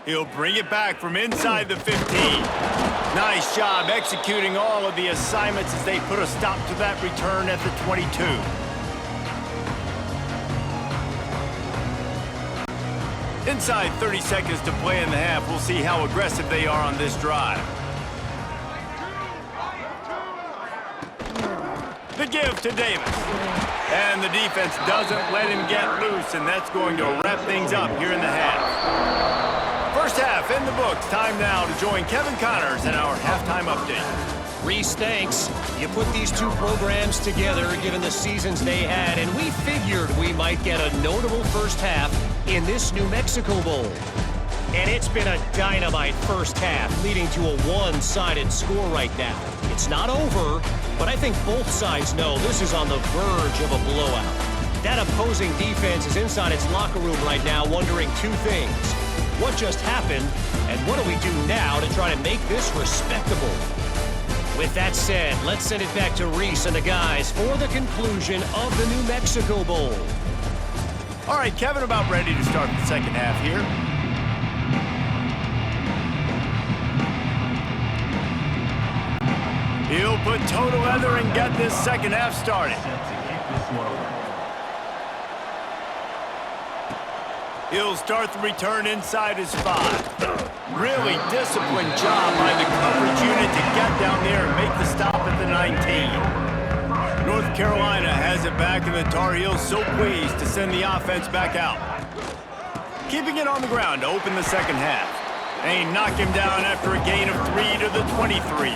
He'll bring it back from inside the 15. Nice job executing all of the assignments as they put a stop to that return at the 22. Inside 30 seconds to play in the half. We'll see how aggressive they are on this drive. The give to Davis. And the defense doesn't let him get loose, and that's going to wrap things up here in the half. First half in the books. Time now to join Kevin Connors in our halftime update. Reese, thanks. You put these two programs together given the seasons they had, and we figured we might get a notable first half in this New Mexico Bowl. And it's been a dynamite first half, leading to a one-sided score right now. It's not over, but I think both sides know this is on the verge of a blowout. That opposing defense is inside its locker room right now wondering two things. What just happened, and what do we do now to try to make this respectable? With that said, let's send it back to Reese and the guys for the conclusion of the New Mexico Bowl. All right, Kevin, about ready to start the second half here. He'll put toe to leather and get this second half started. He'll start the return inside his 5. Really disciplined job by the coverage unit to get down there and make the stop at the 19. North Carolina has it back, and the Tar Heels so pleased to send the offense back out. Keeping it on the ground to open the second half. They knock him down after a gain of 3 to the 23.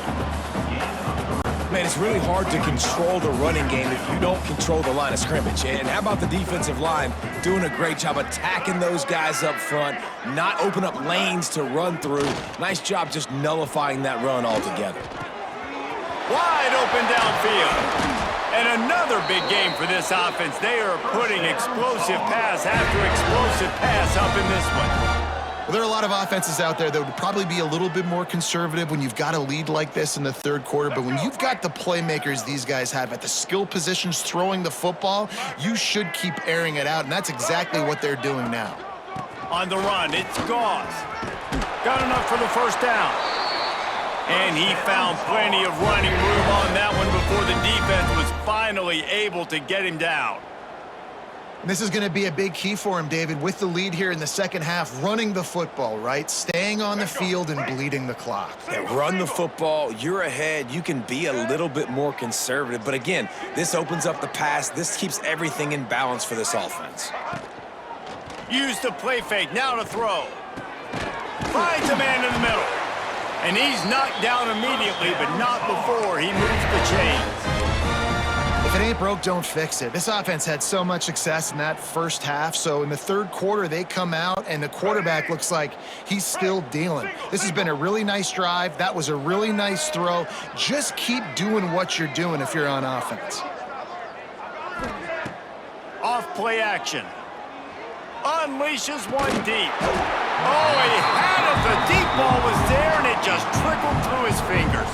Man, it's really hard to control the running game if you don't control the line of scrimmage. And how about the defensive line doing a great job attacking those guys up front, not open up lanes to run through. Nice job just nullifying that run altogether. Wide open downfield. And another big game for this offense. They are putting explosive pass after explosive pass up in this one. Well, there are a lot of offenses out there that would probably be a little bit more conservative when you've got a lead like this in the third quarter, but when you've got the playmakers these guys have at the skill positions throwing the football, you should keep airing it out, and that's exactly what they're doing now. On the run, it's Gauze. Got enough for the first down. And he found plenty of running room on that one before the defense was finally able to get him down. This is going to be a big key for him, David, with the lead here in the second half, running the football, right? Staying on the field and bleeding the clock. Yeah, run the football, you're ahead, you can be a little bit more conservative. But again, this opens up the pass. This keeps everything in balance for this offense. Use the play fake, now to throw. Finds a man in the middle. And he's knocked down immediately, but not before he moves the chains. If it ain't broke, don't fix it. This offense had so much success in that first half, so in the third quarter, they come out, and the quarterback looks like he's still dealing. This has been a really nice drive. That was a really nice throw. Just keep doing what you're doing if you're on offense. Off play action. Unleashes one deep. Oh, he had it. The deep ball was there, and it just trickled through his fingers.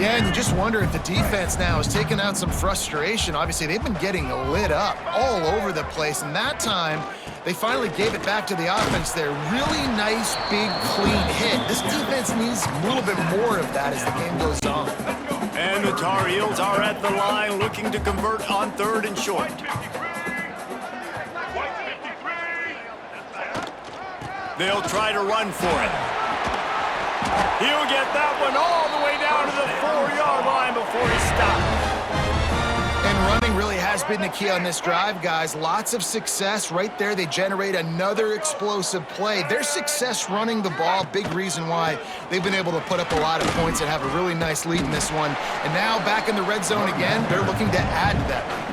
Yeah, and you just wonder if the defense now is taking out some frustration. Obviously, they've been getting lit up all over the place, and that time, they finally gave it back to the offense there. Really nice, big, clean hit. This defense needs a little bit more of that as the game goes on. And the Tar Heels are at the line looking to convert on third and short. They'll try to run for it. He'll get that one all the way down to the 4-yard line before he stopped. And running really has been the key on this drive, guys. Lots of success right there. They generate another explosive play. Their success running the ball, big reason why they've been able to put up a lot of points and have a really nice lead in this one. And now back in the red zone again, they're looking to add to that lead.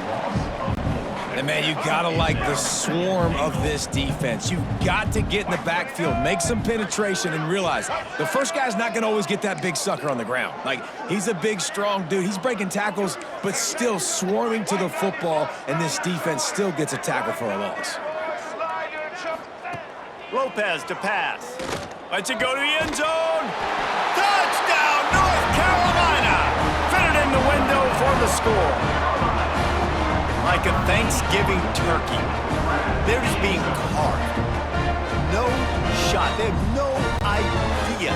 And, man, you got to like the swarm of this defense. You've got to get in the backfield, make some penetration, and realize the first guy's not going to always get that big sucker on the ground. Like, he's a big, strong dude. He's breaking tackles, but still swarming to the football, and this defense still gets a tackle for a loss. Lopez to pass. Lets it go to the end zone. Touchdown, North Carolina! Fitted in the window for the score. Like a Thanksgiving turkey, they're just being carved. No shot. They have no idea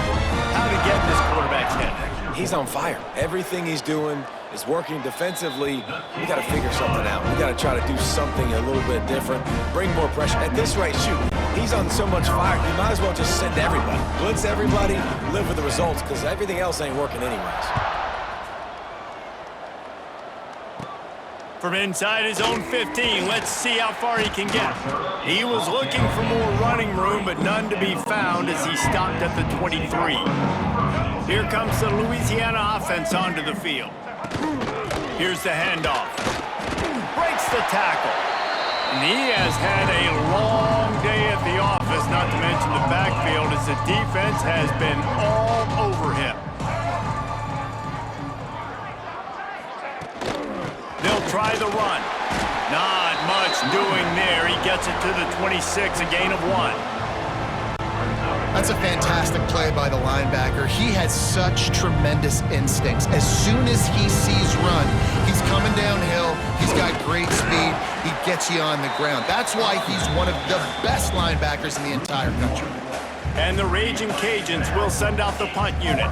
how to get in this quarterback's head. He's on fire. Everything he's doing is working defensively. We got to figure something out. We got to try to do something a little bit different, bring more pressure. At this rate, shoot, he's on so much fire, you might as well just send everybody. Blitz everybody, live with the results, because everything else ain't working anyways. From inside his own 15, let's see how far he can get. He was looking for more running room, but none to be found as he stopped at the 23. Here comes the Louisiana offense onto the field. Here's the handoff. Breaks the tackle. And he has had a long day at the office, not to mention the backfield, as the defense has been all over him. They'll try the run. Not much doing there. He gets it to the 26, a gain of 1. That's a fantastic play by the linebacker. He has such tremendous instincts. As soon as he sees run, he's coming downhill. He's got great speed. He gets you on the ground. That's why he's one of the best linebackers in the entire country. And the Raging Cajuns will send out the punt unit.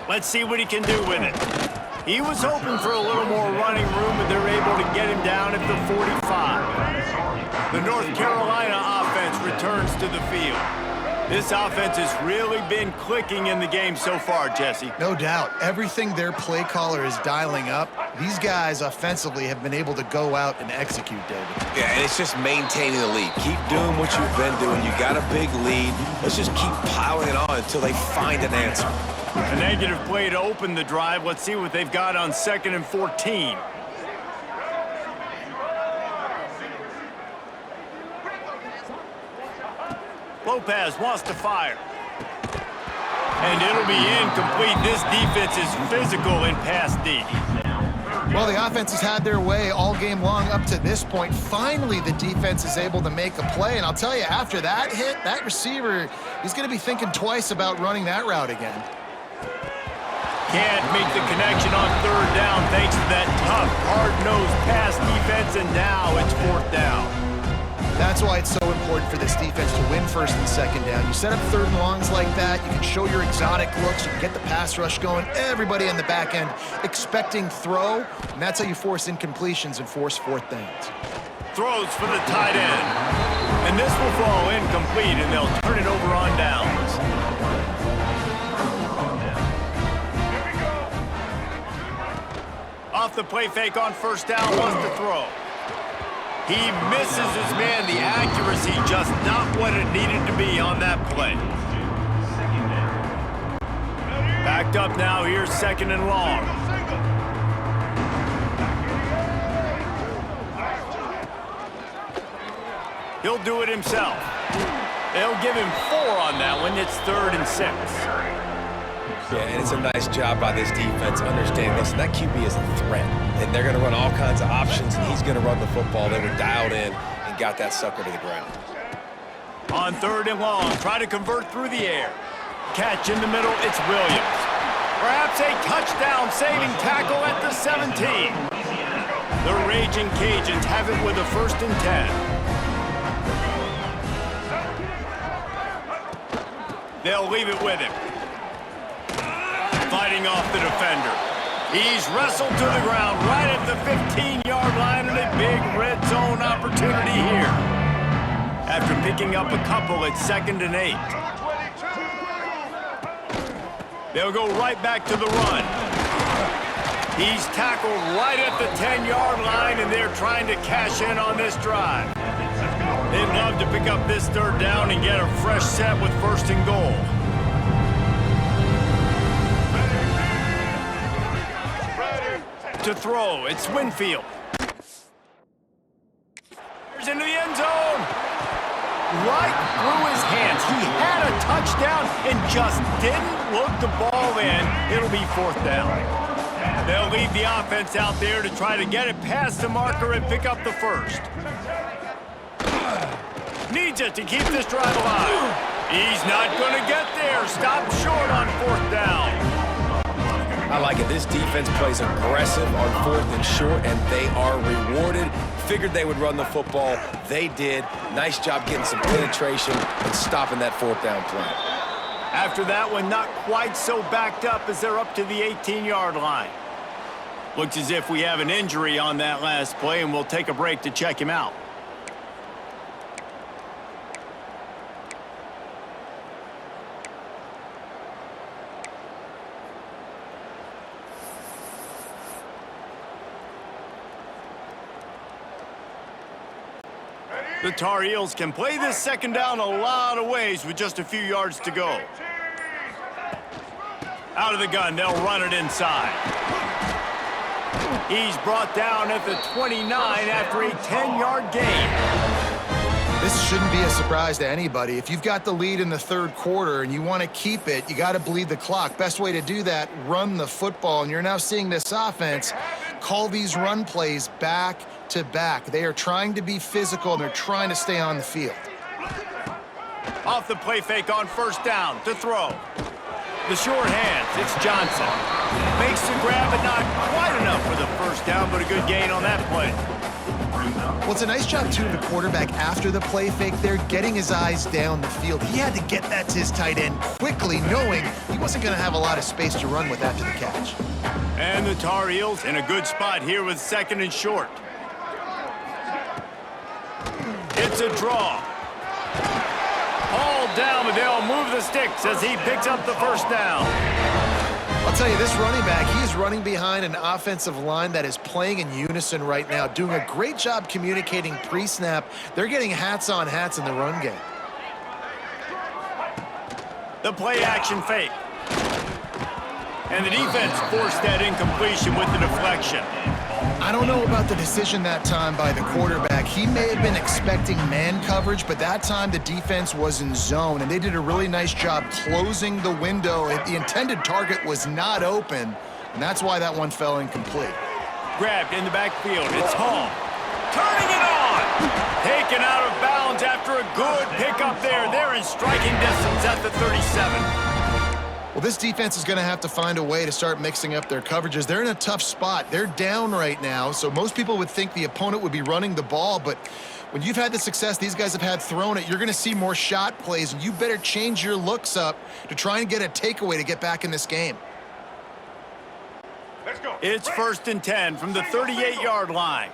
Let's see what he can do with it. He was hoping for a little more running room, but they're able to get him down at the 45. The North Carolina offense returns to the field. This offense has really been clicking in the game so far, Jesse. No doubt. Everything their play caller is dialing up, these guys offensively have been able to go out and execute, David. Yeah, and it's just maintaining the lead. Keep doing what you've been doing. You got a big lead. Let's just keep piling it on until they find an answer. A negative play to open the drive. Let's see what they've got on 2nd and 14. Lopez wants to fire. And it'll be incomplete. This defense is physical in pass D. Well, the offense has had their way all game long up to this point. Finally, the defense is able to make a play. And I'll tell you, after that hit, that receiver, he's going to be thinking twice about running that route again. Can't make the connection on 3rd down thanks to that tough, hard-nosed pass defense, and now it's 4th down. That's why it's so important for this defense to win 1st and 2nd down. You set up 3rd and longs like that, you can show your exotic looks, you can get the pass rush going, everybody on the back end expecting throw, and that's how you force incompletions and force 4th downs. Throws for the tight end. And this will fall incomplete, and they'll turn it over on downs. Off the play fake on 1st down, wants to throw. He misses his man. The accuracy just not what it needed to be on that play. Backed up now. Here's 2nd and long. He'll do it himself. They'll give him 4 on that one. It's 3rd and 6. Yeah, and it's a nice job by this defense understanding this. And that QB is a threat. And they're going to run all kinds of options, and he's going to run the football. They were dialed in and got that sucker to the ground. On 3rd and long, try to convert through the air. Catch in the middle, it's Williams. Perhaps a touchdown-saving tackle at the 17. The Raging Cajuns have it with a 1st and 10. They'll leave it with him. Fighting off the defender. He's wrestled to the ground right at the 15-yard line, and a big red zone opportunity here. After picking up a couple at 2nd and 8. They'll go right back to the run. He's tackled right at the 10-yard line, and they're trying to cash in on this drive. They'd love to pick up this 3rd down and get a fresh set with 1st and goal. To throw, it's Winfield. Here's into the end zone. Right through his hands. He had a touchdown and just didn't look the ball in. It'll be 4th down. They'll leave the offense out there to try to get it past the marker and pick up the 1st. Needs it to keep this drive alive. He's not going to get there. Stop short on 4th down. I like it. This defense plays aggressive on 4th and short, and they are rewarded. Figured they would run the football. They did. Nice job getting some penetration and stopping that 4th down play. After that one, not quite so backed up as they're up to the 18-yard line. Looks as if we have an injury on that last play, and we'll take a break to check him out. The Tar Heels can play this second down a lot of ways with just a few yards to go. Out of the gun, they'll run it inside. He's brought down at the 29 after a 10-yard gain. This shouldn't be a surprise to anybody. If you've got the lead in the 3rd quarter and you want to keep it, you got to bleed the clock. Best way to do that, run the football. And you're now seeing this offense call these run plays back to back. They are trying to be physical, and they're trying to stay on the field. Off the play fake on 1st down to throw. The short hands, it's Johnson. Makes the grab, but not quite enough for the 1st down, but a good gain on that play. Well, it's a nice job, too, of the quarterback after the play fake there, getting his eyes down the field. He had to get that to his tight end quickly, knowing he wasn't going to have a lot of space to run with after the catch. And the Tar Heels in a good spot here with 2nd and short. It's a draw. Hauled down, but they'll move the sticks as he picks up the 1st down. I'll tell you, this running back, he is running behind an offensive line that is playing in unison right now, doing a great job communicating pre-snap. They're getting hats on hats in the run game. The play action fake. And the defense forced that incompletion with the deflection. I don't know about the decision that time by the quarterback. He may have been expecting man coverage, but that time the defense was in zone, and they did a really nice job closing the window. The intended target was not open, and that's why that one fell incomplete. Grabbed in the backfield. It's Hall. Turning it on. Taken out of bounds after a good pickup there. They're in striking distance at the 37. Well, this defense is going to have to find a way to start mixing up their coverages. They're in a tough spot. They're down right now, so most people would think the opponent would be running the ball, but when you've had the success these guys have had throwing it, you're going to see more shot plays, and you better change your looks up to try and get a takeaway to get back in this game. Let's go. It's 1st and 10 from the 38-yard line.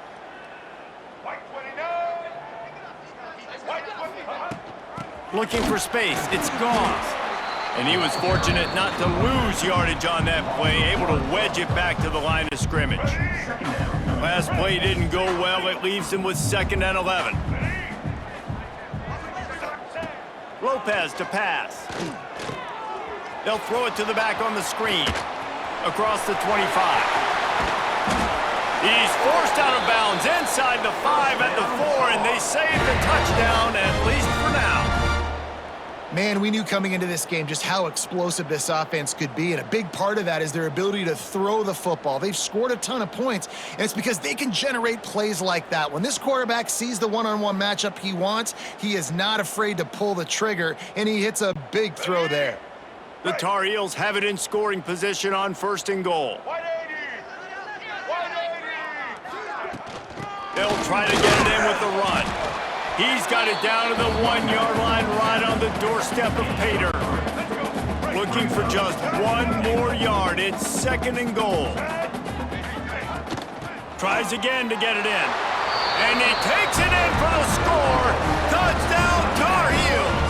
Looking for space. It's Goss. And he was fortunate not to lose yardage on that play, able to wedge it back to the line of scrimmage. Last play didn't go well. It leaves him with 2nd and 11. Lopez to pass. They'll throw it to the back on the screen. Across the 25. He's forced out of bounds inside the 5 at the 4, and they save the touchdown, at least for now. Man, we knew coming into this game just how explosive this offense could be, and a big part of that is their ability to throw the football. They've scored a ton of points, and it's because they can generate plays like that. When this quarterback sees the one-on-one matchup he wants, he is not afraid to pull the trigger, and he hits a big throw there. The Tar Heels have it in scoring position on 1st and goal. They'll try to get it in with the run. He's got it down to the 1-yard line right on the doorstep of Pater. Looking for just 1 more yard. It's 2nd and goal. Tries again to get it in. And he takes it in for the score. Touchdown, Tar Heels.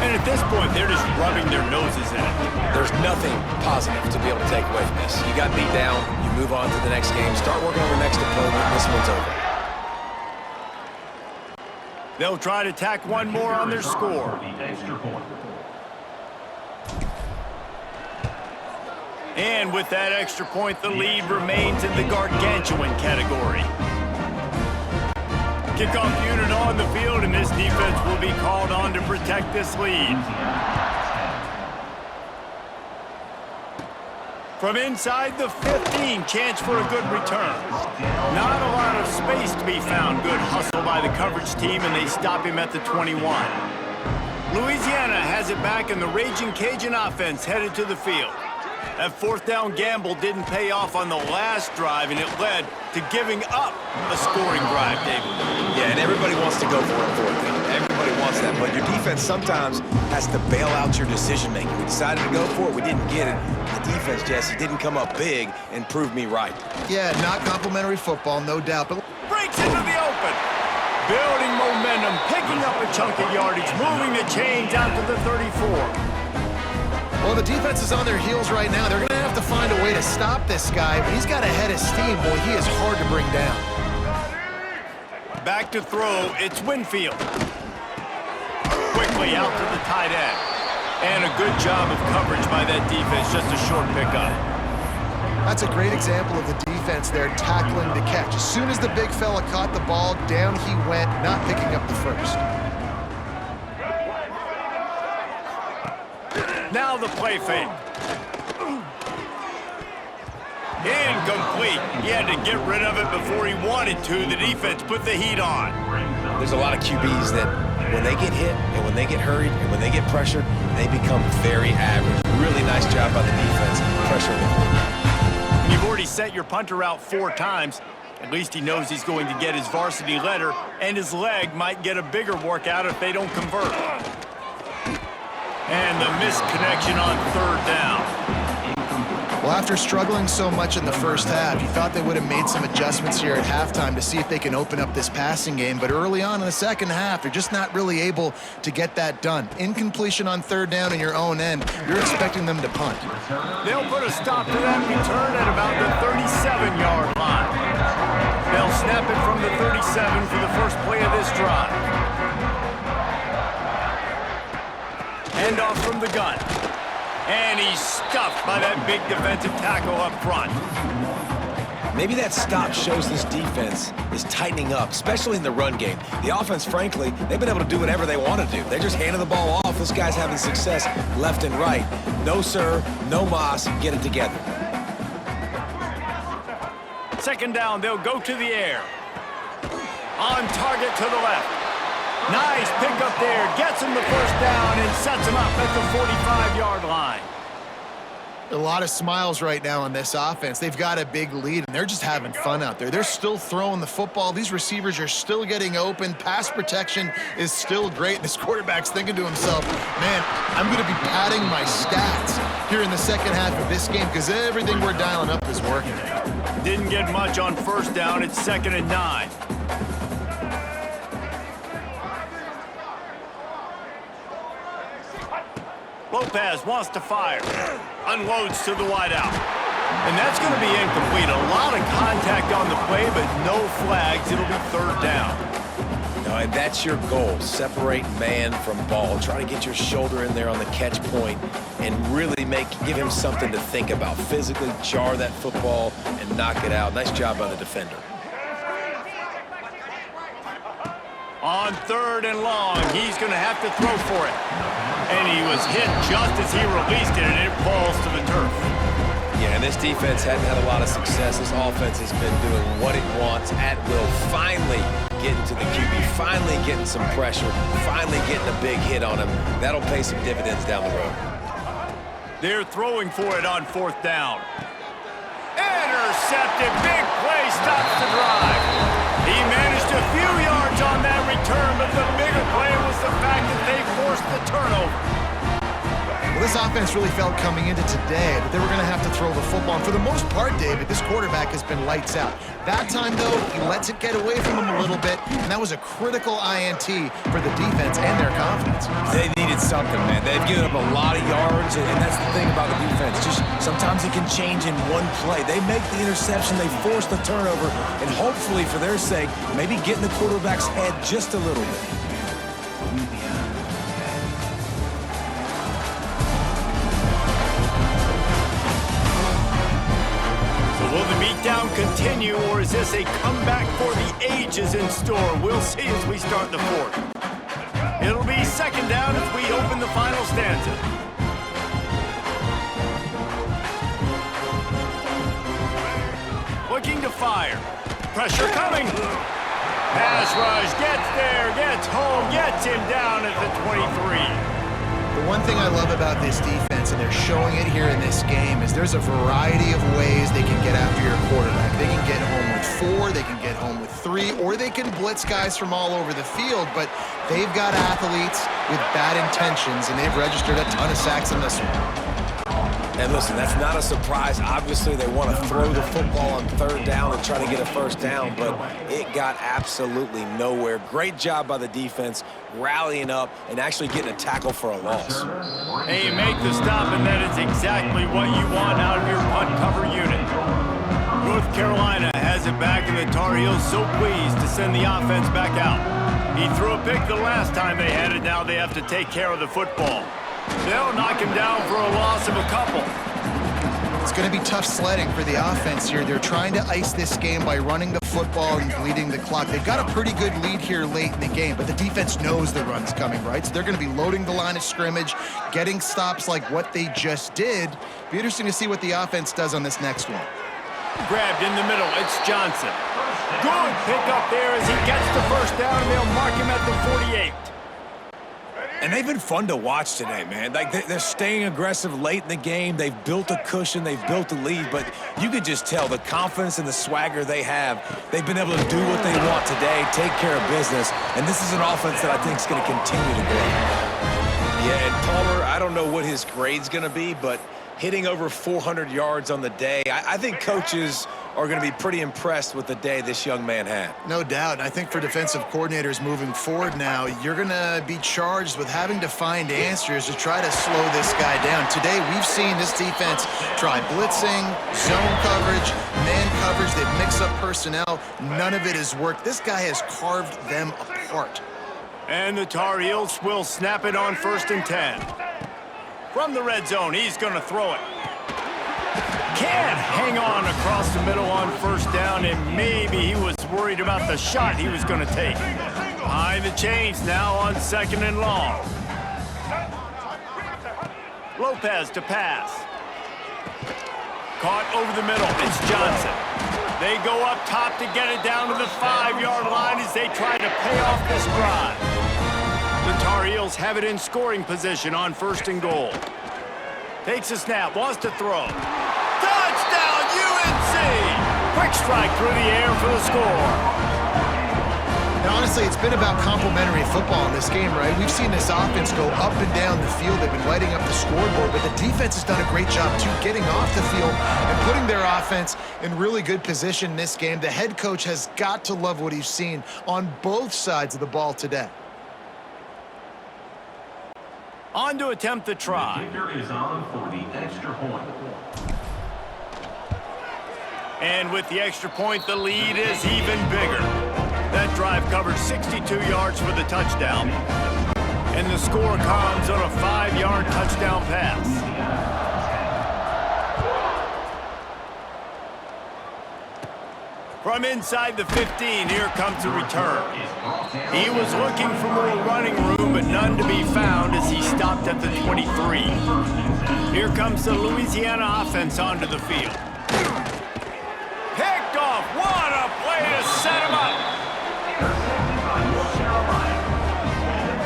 And at this point, they're just rubbing their noses in it. There's nothing positive to be able to take away from this. You got beat down, you move on to the next game, start working on the next opponent, this one's over. They'll try to tack 1 more on their score. And with that extra point, the lead remains in the gargantuan category. Kickoff unit on the field, and this defense will be called on to protect this lead. From inside the 15, chance for a good return. Not a lot of space to be found. Good hustle by the coverage team, and they stop him at the 21. Louisiana has it back, and the Raging Cajun offense headed to the field. That fourth down gamble didn't pay off on the last drive, and it led to giving up a scoring drive, David. Yeah, and everybody wants to go for a fourth down. Everybody wants that, but your defense sometimes has to bail out your decision-making. We decided to go for it. We didn't get it. The defense, Jesse, didn't come up big and prove me right. Yeah, not complimentary football, no doubt. But Breaks into the open. Building momentum, picking up a chunk of yardage, moving the chains out to the 34. well, the defense is on their heels right now. They're going to have to find a way to stop this guy, but he's got a head of steam. Boy, he is hard to bring down. Back to throw, it's Winfield. Quickly out to the tight end. And a good job of coverage by that defense, just a short pickup. That's a great example of the defense there tackling the catch. As soon as the big fella caught the ball, down he went, not picking up the first. Now the play fake. Incomplete. He had to get rid of it before he wanted to. The defense put the heat on. There's a lot of QBs that when they get hit and when they get hurried and when they get pressured, they become very average. Really nice job by the defense pressuring the quarterback. You've already sent your punter out 4 times. At least he knows he's going to get his varsity letter, and his leg might get a bigger workout if they don't convert. And the missed connection on 3rd down. Well, after struggling so much in the first half, you thought they would have made some adjustments here at halftime to see if they can open up this passing game. But early on in the second half, they're just not really able to get that done. Incompletion on 3rd down in your own end, you're expecting them to punt. They'll put a stop to that return at about the 37-yard line. They'll snap it from the 37 for the first play of this drive. Hand off from the gun. And he's stuffed by that big defensive tackle up front. Maybe that stop shows this defense is tightening up, especially in the run game. The offense, frankly, they've been able to do whatever they want to do. They just handed the ball off. This guy's having success left and right. No, sir, no mas, get it together. 2nd down, they'll go to the air. On target to the left. Nice pickup there. Gets him the first down and sets him up at the 45-yard line. A lot of smiles right now on this offense. They've got a big lead, and they're just having fun out there. They're still throwing the football. These receivers are still getting open. Pass protection is still great. This quarterback's thinking to himself, man, I'm going to be padding my stats here in the second half of this game because everything we're dialing up is working. Didn't get much on 1st down. It's 2nd and 9. Lopez wants to fire. Unloads to the wideout. And that's going to be incomplete. A lot of contact on the play, but no flags. It'll be 3rd down. No, and that's your goal. Separate man from ball. Try to get your shoulder in there on the catch point and really give him something to think about. Physically jar that football and knock it out. Nice job by the defender. On 3rd and long, he's going to have to throw for it. And he was hit just as he released it, and it falls to the turf. Yeah, and this defense hadn't had a lot of success. This offense has been doing what it wants at will. Finally getting to the QB, finally getting some pressure, finally getting a big hit on him. That'll pay some dividends down the road. They're throwing for it on 4th down. Intercepted. Big play stops the drive. He managed a few yards on that return, but the bigger play was the fact that they forced the turnover. Well, this offense really felt coming into today that they were going to have to throw the football. And for the most part, David, this quarterback has been lights out. That time, though, he lets it get away from him a little bit, and that was a critical INT for the defense and their confidence. They needed something, man. They've given up a lot of yards, and that's the thing about the defense. Just sometimes it can change in one play. They make the interception, they force the turnover, and hopefully, for their sake, maybe get in the quarterback's head just a little bit. Will the beatdown continue, or is this a comeback for the ages in store? We'll see as we start the 4th. It'll be 2nd down as we open the final stanza. Looking to fire. Pressure coming. Pass rush, gets there, gets home, gets him down at the 23. The one thing I love about this defense, and they're showing it here in this game, is there's a variety of ways they can get after your quarterback. They can get home with 4, they can get home with 3, or they can blitz guys from all over the field, but they've got athletes with bad intentions, and they've registered a ton of sacks in this one. And listen, that's not a surprise. Obviously, they want to throw the football on 3rd down and try to get a 1st down, but it got absolutely nowhere. Great job by the defense, rallying up and actually getting a tackle for a loss. And you make the stop, and that is exactly what you want out of your punt cover unit. North Carolina has it back, and the Tar Heels so pleased to send the offense back out. He threw a pick the last time they had it. Now they have to take care of the football. They'll knock him down for a loss of a couple. It's going to be tough sledding for the offense here. They're trying to ice this game by running the football and bleeding the clock. They've got a pretty good lead here late in the game, but the defense knows the run's coming, right? So they're going to be loading the line of scrimmage, getting stops like what they just did. Be interesting to see what the offense does on this next one. Grabbed in the middle. It's Johnson. Good pick up there as he gets the 1st down, and they'll mark him at the 48. And they've been fun to watch today, man. Like, they're staying aggressive late in the game. They've built a cushion. They've built a lead. But you could just tell the confidence and the swagger they have. They've been able to do what they want today, take care of business. And this is an offense that I think is going to continue to grow. Yeah, and Palmer, I don't know what his grade's going to be, but hitting over 400 yards on the day, I think coaches are going to be pretty impressed with the day this young man had. No doubt. And I think for defensive coordinators moving forward now, you're going to be charged with having to find answers to try to slow this guy down. Today, we've seen this defense try blitzing, zone coverage, man coverage. They've mixed up personnel. None of it has worked. This guy has carved them apart. And the Tar Heels will snap it on 1st and 10. From the red zone, he's going to throw it. Can't hang on across the middle on 1st down, and maybe he was worried about the shot he was going to take. Behind the chains now on 2nd and long. Lopez to pass. Caught over the middle. It's Johnson. They go up top to get it down to the 5-yard line as they try to pay off this drive. The Tar Heels have it in scoring position on 1st and goal. Takes a snap, wants to throw. Touchdown, UNC! Quick strike through the air for the score. And honestly, it's been about complementary football in this game, right? We've seen this offense go up and down the field. They've been lighting up the scoreboard, but the defense has done a great job, too, getting off the field and putting their offense in really good position in this game. The head coach has got to love what he's seen on both sides of the ball today. On to attempt the try. The kicker is on for the extra point. And with the extra point, the lead is even bigger. That drive covered 62 yards for the touchdown. And the score comes on a 5-yard touchdown pass. From inside the 15, here comes the return. He was looking for more running room, but none to be found as he stopped at the 23. Here comes the Louisiana offense onto the field. Picked off. What a play to set him up.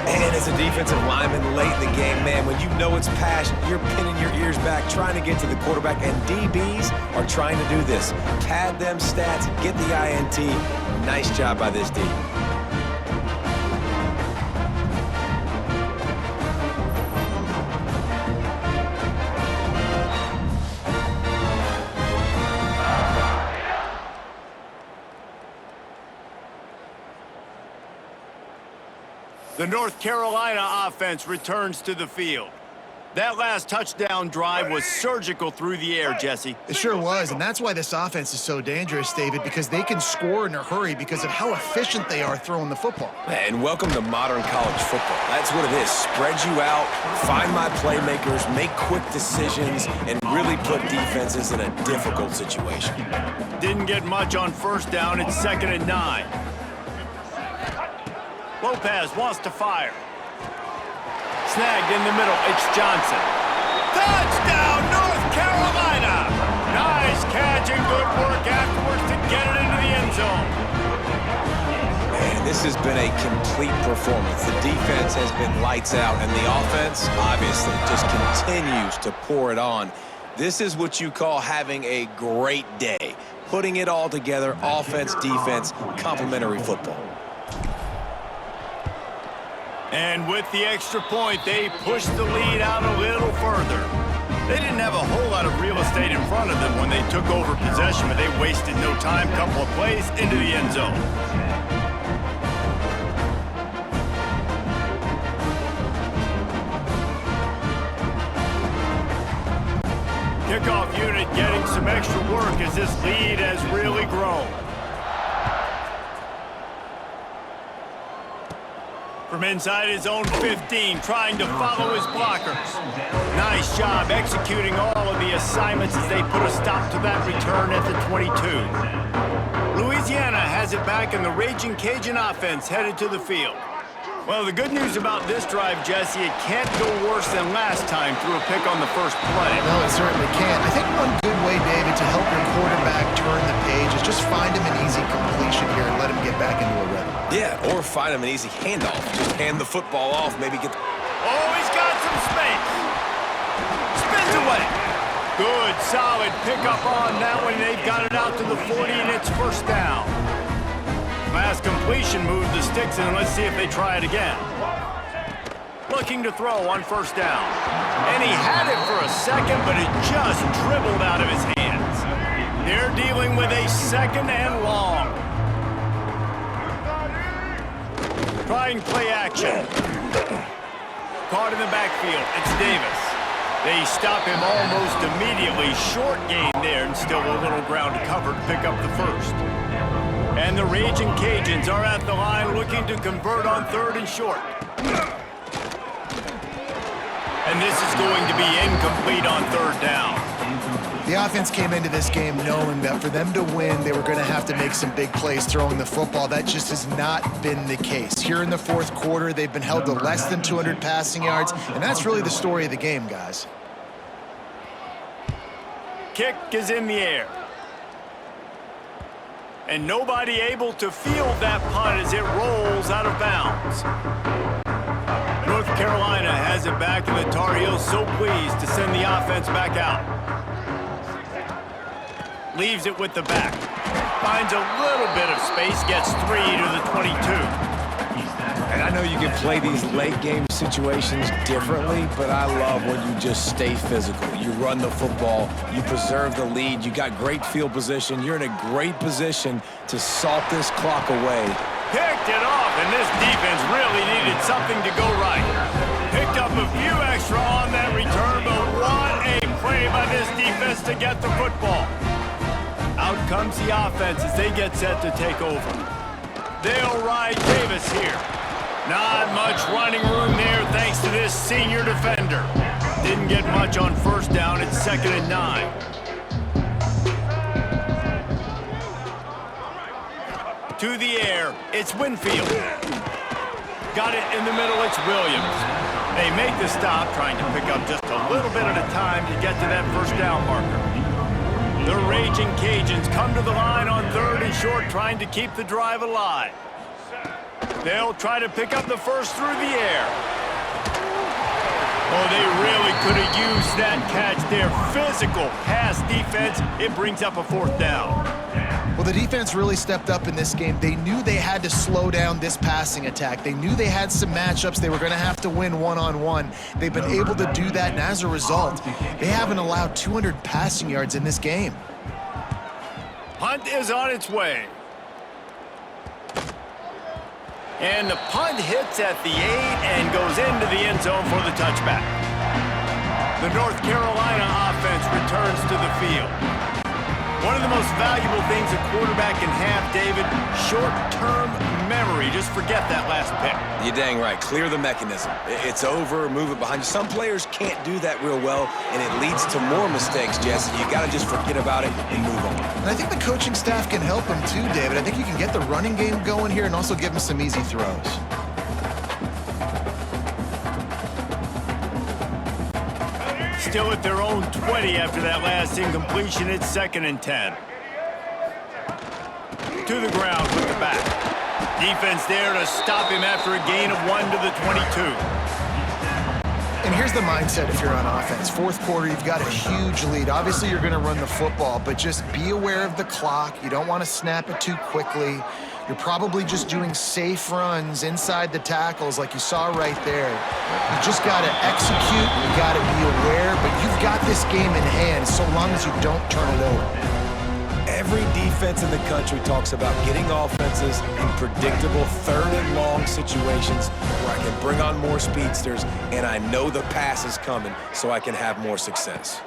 And as a defensive lineman late in the game, man, when you know it's passion, you're pinning your ears back, trying to get to the quarterback, and DBs are trying to do this. Pad them stats, get the INT. Nice job by this D. The North Carolina offense returns to the field. That last touchdown drive was surgical through the air, Jesse. It sure was, and that's why this offense is so dangerous, David, because they can score in a hurry because of how efficient they are throwing the football. And welcome to modern college football. That's what it is. Spread you out, find my playmakers, make quick decisions, and really put defenses in a difficult situation. Didn't get much on 1st down. It's 2nd and 9. Lopez wants to fire. Snagged in the middle. It's Johnson. Touchdown, North Carolina! Nice catch and good work afterwards to get it into the end zone. And This has been a complete performance. The defense has been lights out, and the offense, obviously, just continues to pour it on. This is what you call having a great day. Putting it all together, offense, defense, complementary football. And with the extra point, they pushed the lead out a little further. They didn't have a whole lot of real estate in front of them when they took over possession, but they wasted no time. Couple of plays into the end zone. Kickoff unit getting some extra work as this lead has really grown. From inside his own 15, trying to follow his blockers. Nice job executing all of the assignments as they put a stop to that return at the 22. Louisiana has it back, and the Raging Cajun offense headed to the field. Well, the good news about this drive, Jesse, it can't go worse than last time through a pick on the first play. No, it certainly can't. I think one good way, David, to help your quarterback turn the page is just find him an easy completion here and let him get back into a rhythm. Yeah, or find him an easy handoff. Just hand the football off, maybe get... Oh, he's got some space. Spins away. Good, solid pickup on that one. They've got it out to the 40, and it's first down. Last completion moved the sticks in. Let's see if they try it again. Looking to throw on first down. And he had it for a second, but it just dribbled out of his hands. They're dealing with a second and long. Trying play action. Caught in the backfield. It's Davis. They stop him almost immediately. Short gain there, and still a little ground to cover to pick up the first. And the Raging Cajuns are at the line looking to convert on third and short. And this is going to be incomplete on third down. The offense came into this game knowing that for them to win, they were going to have to make some big plays throwing the football. That just has not been the case. Here in the fourth quarter, they've been held to less than 200 passing yards, and that's really the story of the game, guys. Kick is in the air. And nobody able to field that punt as it rolls out of bounds. North Carolina has it back, and the Tar Heels so pleased to send the offense back out. Leaves it with the back. Finds a little bit of space, gets 3 to the 22. And I know you can play these late game situations differently, but I love when you just stay physical. You run the football, you preserve the lead, you got great field position, you're in a great position to salt this clock away. Picked it off, and this defense really needed something to go right. Picked up a few extra on that return, but what a play by this defense to get the football. Out comes the offense as they get set to take over. They'll ride Davis here. Not much running room there thanks to this senior defender. Didn't get much on first down. It's 2nd and 9. To the air, it's Winfield. Got it in the middle, it's Williams. They make the stop, trying to pick up just a little bit at a time to get to that first down marker. The Raging Cajuns come to the line on third and short, trying to keep the drive alive. They'll try to pick up the first through the air. Oh, they really could have used that catch there. Physical pass defense. It brings up a fourth down. Well, the defense really stepped up in this game. They knew they had to slow down this passing attack. They knew they had some matchups they were going to have to win one-on-one. They've been able to do that, and as a result, they haven't allowed 200 passing yards in this game. Punt is on its way. And the punt hits at the 8 and goes into the end zone for the touchback. The North Carolina offense returns to the field. One of the most valuable things a quarterback can have, David, short-term memory. Just forget that last pick. You're dang right. Clear the mechanism. It's over, move it behind you. Some players can't do that real well, and it leads to more mistakes, Jesse. You got to just forget about it and move on. And I think the coaching staff can help him too, David. I think you can get the running game going here and also give him some easy throws. Still at their own 20 after that last incompletion. It's 2nd and 10. To the ground with the back. Defense there to stop him after a gain of 1 to the 22. And here's the mindset if you're on offense. Fourth quarter, you've got a huge lead. Obviously, you're going to run the football, but just be aware of the clock. You don't want to snap it too quickly. You're probably just doing safe runs inside the tackles like you saw right there. You just got to execute. You got to be aware, but you've got this game in hand so long as you don't turn it over. Every defense in the country talks about getting offenses in predictable third and long situations where I can bring on more speedsters and I know the pass is coming so I can have more success.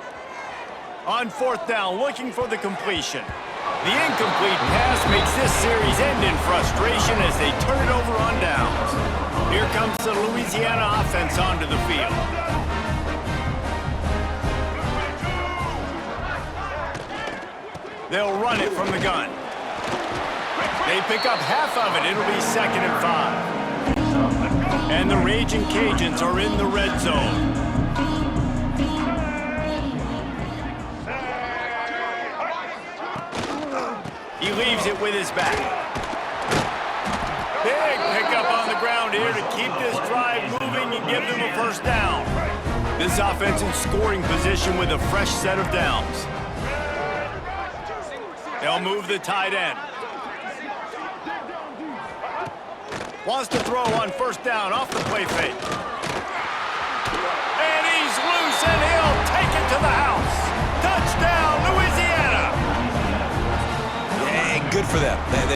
On fourth down, looking for the completion. The incomplete pass makes this series end in frustration as they turn it over on downs. Here comes the Louisiana offense onto the field. They'll run it from the gun. They pick up half of it. It'll be 2nd and 5. And the Raging Cajuns are in the red zone. He leaves it with his back. Big pickup on the ground here to keep this drive moving and give them a first down. This offense in scoring position with a fresh set of downs. They'll move the tight end. Wants to throw on first down off the play fake. And he's loose and he'll take it to the house. Touchdown, Louisiana. Yeah, good for them. They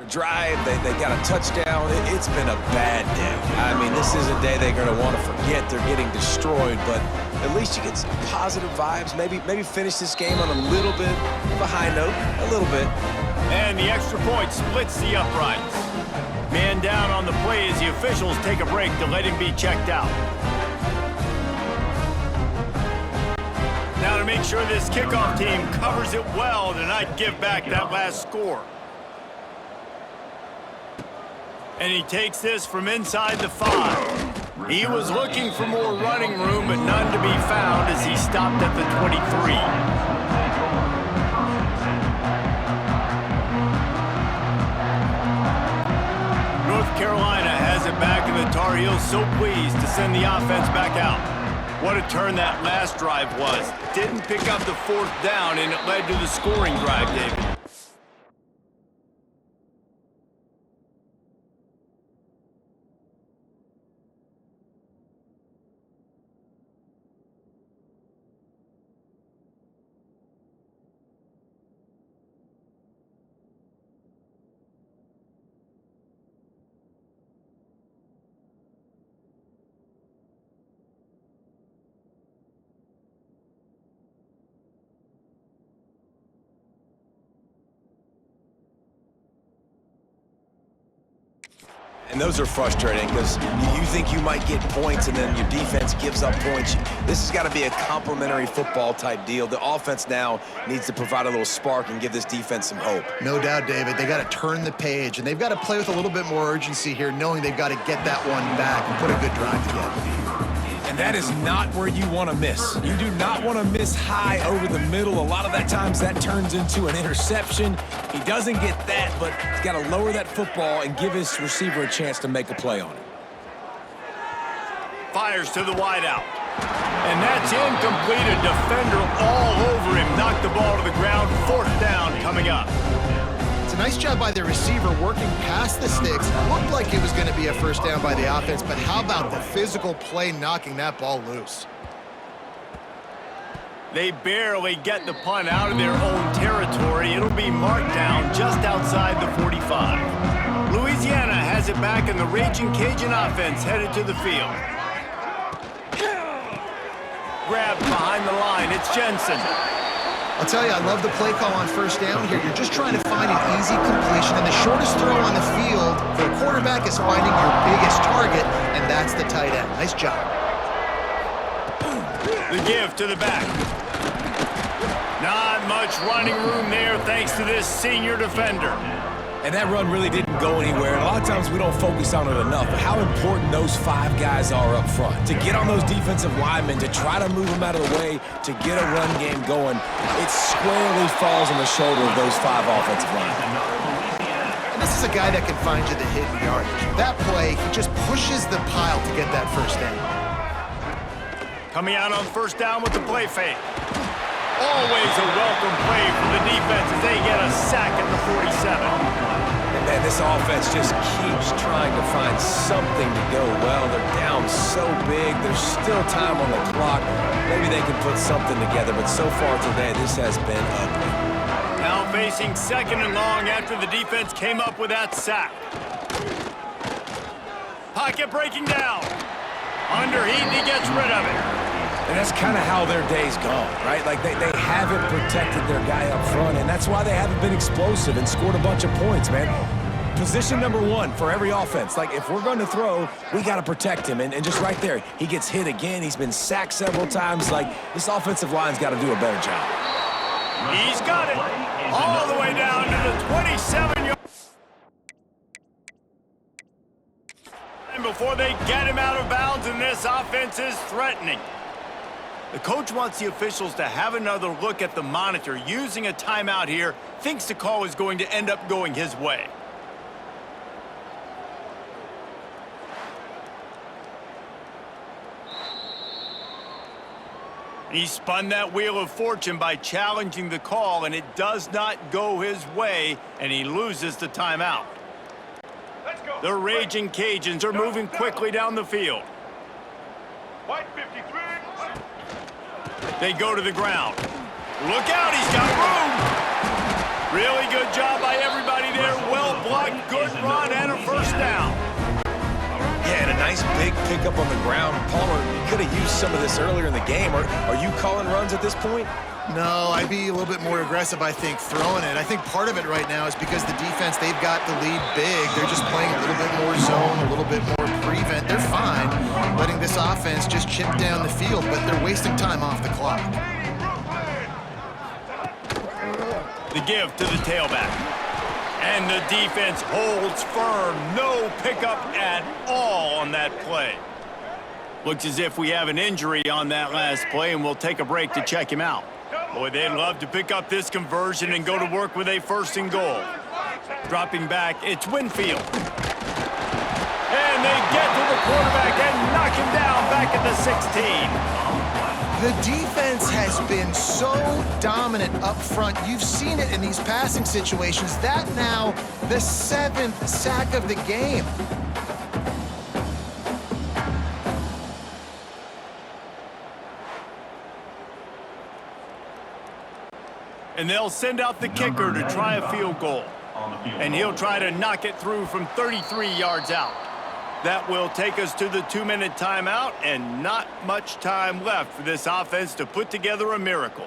drive, they got a touchdown. It's been a bad day. I mean, this is a day they're going to want to forget. They're getting destroyed, but at least you get some positive vibes. Maybe finish this game on a little bit of a high note, a little bit. And the extra point splits the uprights. Man down on the play as the officials take a break to let him be checked out. Now to make sure this kickoff team covers it well to not give back that last score. And he takes this from inside the 5. He was looking for more running room, but none to be found as he stopped at the 23. North Carolina has it back, and the Tar Heels so pleased to send the offense back out. What a turn that last drive was. Didn't pick up the 4th down, and it led to the scoring drive, David. And those are frustrating because you think you might get points and then your defense gives up points. This has got to be a complementary football type deal. The offense now needs to provide a little spark and give this defense some hope. No doubt, David. They got to turn the page, and they've got to play with a little bit more urgency here, knowing they've got to get that one back and put a good drive together. And that is not where you want to miss. You do not want to miss high over the middle. A lot of that times that turns into an interception. He doesn't get that, but he's got to lower that football and give his receiver a chance to make a play on it. Fires to the wideout. And that's incomplete. A defender all over him. Knocked the ball to the ground. 4th down coming up. It's a nice job by the receiver working past the sticks. Looked like it was going to be a first down by the offense, but how about the physical play knocking that ball loose? They barely get the punt out of their own territory. It'll be marked down just outside the 45. Louisiana has it back, and the Raging Cajun offense headed to the field. Grabbed behind the line. It's Jensen. I'll tell you, I love the play call on first down here. You're just trying to find an easy completion, and the shortest throw on the field for a quarterback is finding your biggest target, and that's the tight end. Nice job. The give to the back. Not much running room there thanks to this senior defender. And that run really didn't go anywhere. And a lot of times we don't focus on it enough, but how important those 5 guys are up front. To get on those defensive linemen, to try to move them out of the way, to get a run game going, it squarely falls on the shoulder of those 5 offensive linemen. And this is a guy that can find you the hidden yardage. That play, he just pushes the pile to get that first down. Coming out on first down with the play fake. Always a welcome play for the defense as they get a sack at the 47. And man, this offense just keeps trying to find something to go well. They're down so big. There's still time on the clock. Maybe they can put something together, but so far today, this has been ugly. Now facing 2nd and long after the defense came up with that sack. Pocket breaking down. Under heat, he gets rid of it. And that's kind of how their day's gone, right? Like, they haven't protected their guy up front, and that's why they haven't been explosive and scored a bunch of points, man. Position number 1 for every offense. Like, if we're going to throw, we got to protect him. And just right there, he gets hit again. He's been sacked several times. Like, this offensive line's got to do a better job. He's got it all the way down to the 27-yard. And before they get him out of bounds, and this offense is threatening. The coach wants the officials to have another look at the monitor. Using a timeout here, thinks the call is going to end up going his way. He spun that wheel of fortune by challenging the call, and it does not go his way, and he loses the timeout. The Raging Cajuns are moving quickly down the field. White 53. They go to the ground. Look out, he's got room. Really good job by everybody there. Well blocked, good run, and a first down. Yeah, and a nice big pickup on the ground. Palmer, you could have used some of this earlier in the game. Are you calling runs at this point? No, I'd be a little bit more aggressive, I think, throwing it. I think part of it right now is because the defense, they've got the lead big. They're just playing a little bit more zone, a little bit more prevent. They're fine letting this offense just chip down the field, but they're wasting time off the clock. The give to the tailback. And the defense holds firm. No pickup at all on that play. Looks as if we have an injury on that last play, and we'll take a break to check him out. Boy, they'd love to pick up this conversion and go to work with a 1st and goal. Dropping back, it's Winfield. And they get to the quarterback and knock him down back at the 16. The defense has been so dominant up front. You've seen it in these passing situations. That now the 7th sack of the game. And they'll send out the kicker to try a field goal. And he'll try to knock it through from 33 yards out. That will take us to the 2-minute timeout, and not much time left for this offense to put together a miracle.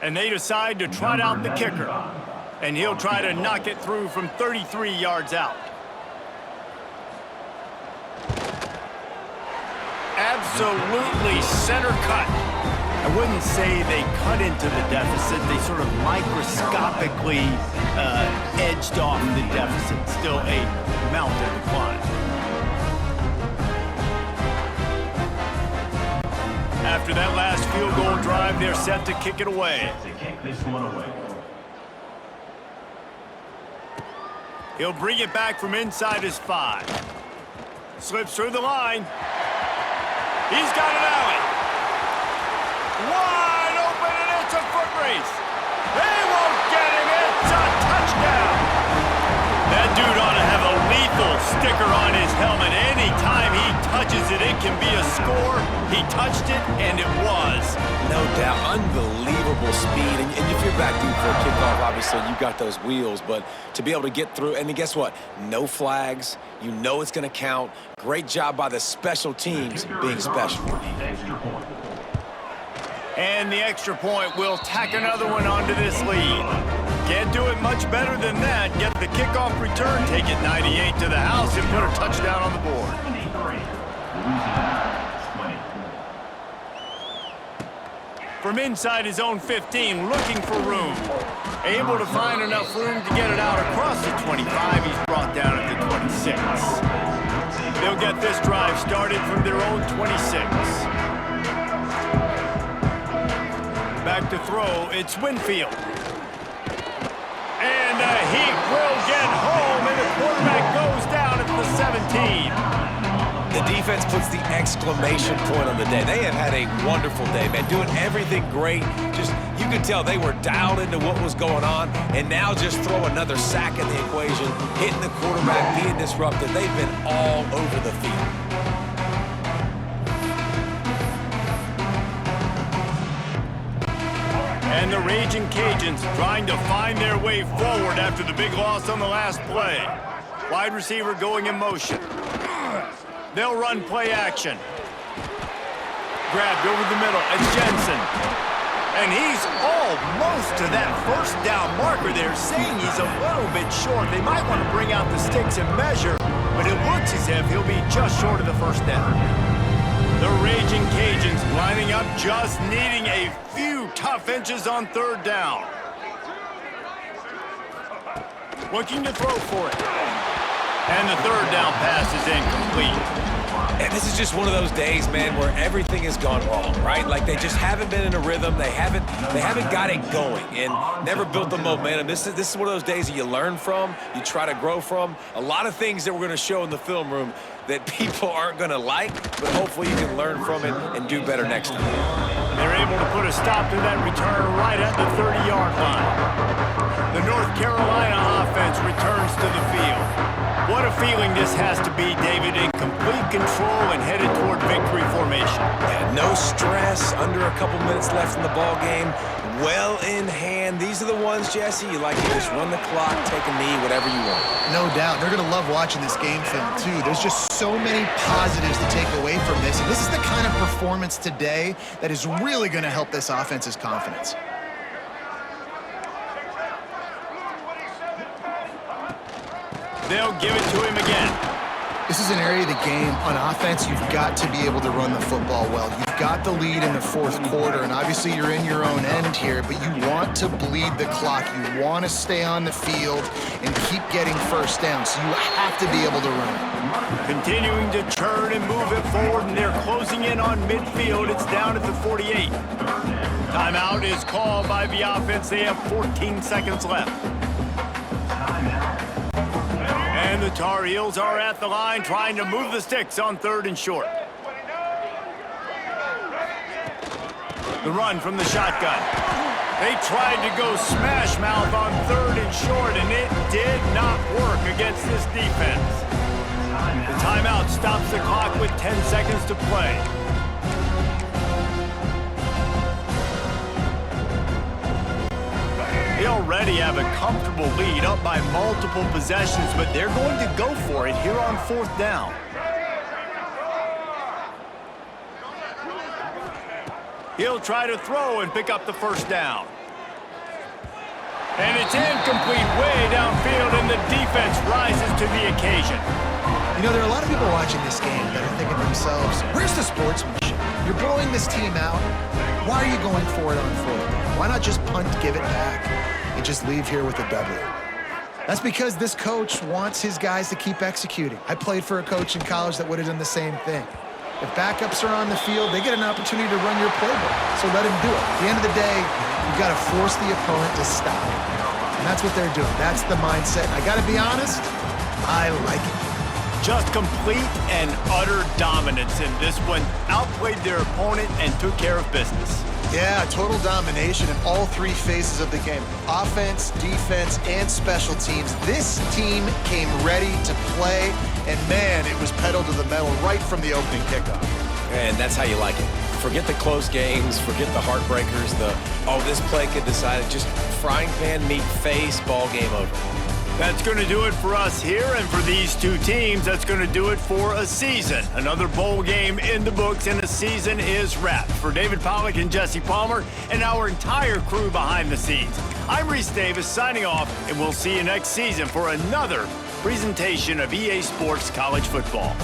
And they decide to trot out the kicker. And he'll try to knock it through from 33 yards out. Absolutely center cut. I wouldn't say they cut into the deficit. They sort of microscopically edged off the deficit. Still a mountain to climb. After that last field goal drive, they're set to kick it away. To kick this one away. He'll bring it back from inside his 5. Slips through the line. He's got an alley. Wide open, and it's a foot race. They won't get him. It's a touchdown. That dude ought to have a lethal sticker on his helmet. Anytime he touches it, it can be a score. He touched it, and it was. No doubt. Unbelievable speed. And if you're back deep for a kickoff, obviously you got those wheels. But to be able to get through, and then guess what? No flags. You know it's going to count. Great job by the special teams being special. And the extra point will tack another one onto this lead. Can't do it much better than that. Get the kickoff return, take it 98 to the house, and put a touchdown on the board. From inside his own 15, looking for room. Able to find enough room to get it out across the 25. He's brought down at the 26. They'll get this drive started from their own 26. Back to throw, it's Winfield. And he will get home, and the quarterback goes down at the 17. The defense puts the exclamation point on the day. They have had a wonderful day, man, doing everything great. Just, you could tell they were dialed into what was going on, and now just throw another sack in the equation, hitting the quarterback, being disruptive. They've been all over the field. And the Raging Cajuns trying to find their way forward after the big loss on the last play. Wide receiver going in motion. They'll run play action. Grabbed over the middle. It's Jensen. And he's almost to that first down marker. They're saying he's a little bit short. They might want to bring out the sticks and measure, but it looks as if he'll be just short of the first down. The Raging Cajuns lining up, just needing a few tough inches on third down. Looking to throw for it. And the third down pass is incomplete. And this is just one of those days, man, where everything has gone wrong, right? Like they just haven't been in a rhythm. They haven't got it going and never built the momentum. This is one of those days that you learn from, you try to grow from. A lot of things that we're going to show in the film room that people aren't going to like, but hopefully you can learn from it and do better next time. They're able to put a stop to that return right at the 30-yard line. The North Carolina offense returns to the field. What a feeling this has to be, David, in complete control and headed toward victory formation. Yeah, no stress, under a couple minutes left in the ball game, well in hand. These are the ones, Jesse, you like to just run the clock, take a knee, whatever you want. No doubt. They're going to love watching this game film, too. There's just so many positives to take away from this. And this is the kind of performance today that is really going to help this offense's confidence. They'll give it to him again. This is an area of the game, on offense, you've got to be able to run the football well. You've got the lead in the fourth quarter, and obviously you're in your own end here, but you want to bleed the clock. You want to stay on the field and keep getting first down, so you have to be able to run it. Continuing to turn and move it forward, and they're closing in on midfield. It's down at the 48. Timeout is called by the offense. They have 14 seconds left. And the Tar Heels are at the line trying to move the sticks on third and short. The run from the shotgun. They tried to go smash mouth on third and short, and it did not work against this defense. The timeout stops the clock with 10 seconds to play. They already have a comfortable lead, up by multiple possessions, but they're going to go for it here on fourth down. He'll try to throw and pick up the first down. And it's incomplete way downfield, and the defense rises to the occasion. You know, there are a lot of people watching this game that are thinking to themselves, where's the sportsmanship? You're blowing this team out. Why are you going for it on fourth down? Why not just punt, give it back, and just leave here with a W? That's because this coach wants his guys to keep executing. I played for a coach in college that would have done the same thing. If backups are on the field, they get an opportunity to run your playbook, so let him do it. At the end of the day, you've got to force the opponent to stop. And that's what they're doing. That's the mindset. I got to be honest, I like it. Just complete and utter dominance in this one. Outplayed their opponent and took care of business. Yeah, total domination in all three phases of the game. Offense, defense, and special teams. This team came ready to play, and man, it was pedal to the metal right from the opening kickoff. And that's how you like it. Forget the close games, forget the heartbreakers, this play could decide it. Just frying pan, meat face, ball game over. That's going to do it for us here, and for these two teams, that's going to do it for a season. Another bowl game in the books, and the season is wrapped. For David Pollack and Jesse Palmer and our entire crew behind the scenes, I'm Reese Davis signing off, and we'll see you next season for another presentation of EA Sports College Football.